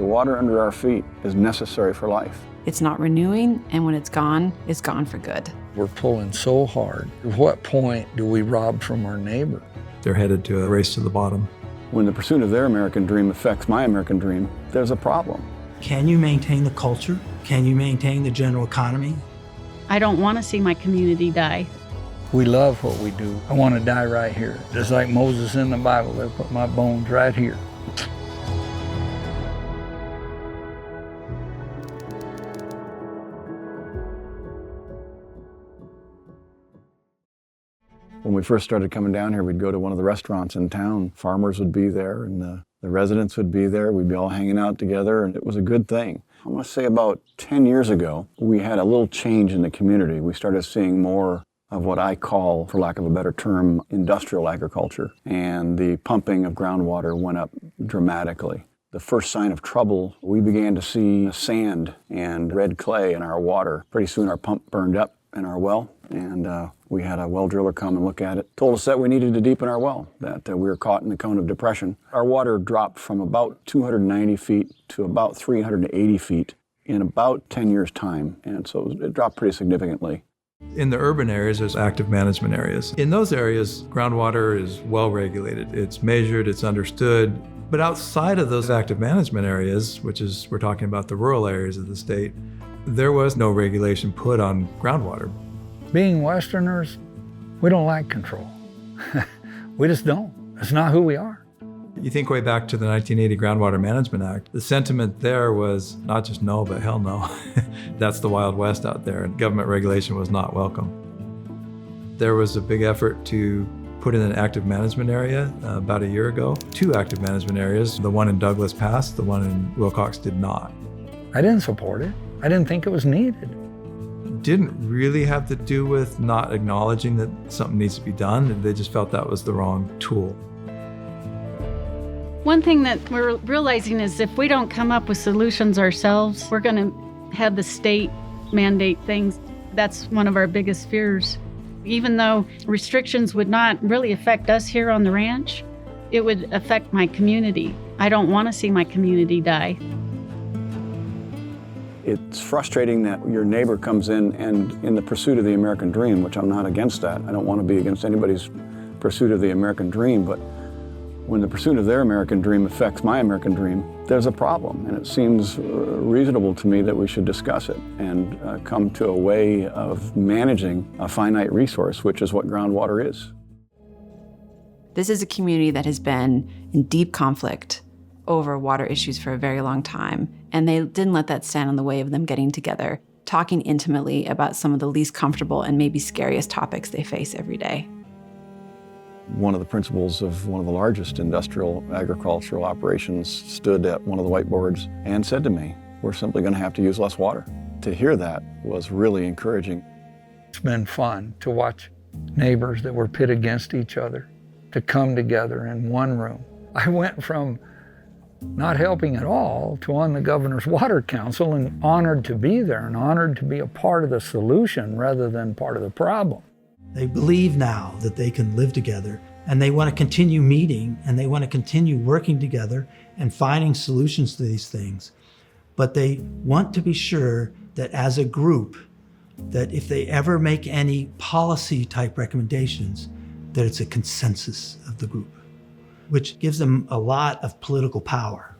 The water under our feet is necessary for life. It's not renewing, and when it's gone for good. We're pulling so hard. At what point do we rob from our neighbor? They're headed to a race to the bottom. When the pursuit of their American dream affects my American dream, there's a problem. Can you maintain the culture? Can you maintain the general economy? I don't want to see my community die. We love what we do. I want to die right here. Just like Moses in the Bible, they put my bones right here. When we first started coming down here, we'd go to one of the restaurants in town. Farmers would be there, and the residents would be there. We'd be all hanging out together, and it was a good thing. I want to say about 10 years ago, we had a little change in the community. We started seeing more of what I call, for lack of a better term, industrial agriculture. And the pumping of groundwater went up dramatically. The first sign of trouble, we began to see sand and red clay in our water. Pretty soon our pump burned up in our well, and we had a well driller come and look at it. Told us that we needed to deepen our well, that we were caught in the cone of depression. Our water dropped from about 290 feet to about 380 feet in about 10 years' time, and so it dropped pretty significantly. In the urban areas, there's active management areas. In those areas, groundwater is well regulated. It's measured, it's understood. But outside of those active management areas, which is, we're talking about the rural areas of the state, there was no regulation put on groundwater. Being Westerners, we don't like control. We just don't. It's not who we are. You think way back to the 1980 Groundwater Management Act, the sentiment there was not just no, but hell no. That's the Wild West out there, and government regulation was not welcome. There was a big effort to put in an active management area about a year ago. 2 active management areas. The one in Douglas passed, the one in Wilcox did not. I didn't support it. I didn't think it was needed. Didn't really have to do with not acknowledging that something needs to be done. They just felt that was the wrong tool. One thing that we're realizing is if we don't come up with solutions ourselves, we're going to have the state mandate things. That's one of our biggest fears. Even though restrictions would not really affect us here on the ranch, it would affect my community. I don't want to see my community die. It's frustrating that your neighbor comes in and in the pursuit of the American dream, which I'm not against that. I don't want to be against anybody's pursuit of the American dream, but when the pursuit of their American dream affects my American dream, there's a problem. And it seems reasonable to me that we should discuss it and come to a way of managing a finite resource, which is what groundwater is. This is a community that has been in deep conflict over water issues for a very long time, and they didn't let that stand in the way of them getting together, talking intimately about some of the least comfortable and maybe scariest topics they face every day. One of the principals of one of the largest industrial agricultural operations stood at one of the whiteboards and said to me, "We're simply going to have to use less water." To hear that was really encouraging. It's been fun to watch neighbors that were pit against each other to come together in one room. I went from not helping at all to on the Governor's Water Council, and honored to be there and honored to be a part of the solution rather than part of the problem. They believe now that they can live together, and they want to continue meeting, and they want to continue working together and finding solutions to these things. But they want to be sure that as a group, that if they ever make any policy type recommendations, that it's a consensus of the group, which gives them a lot of political power.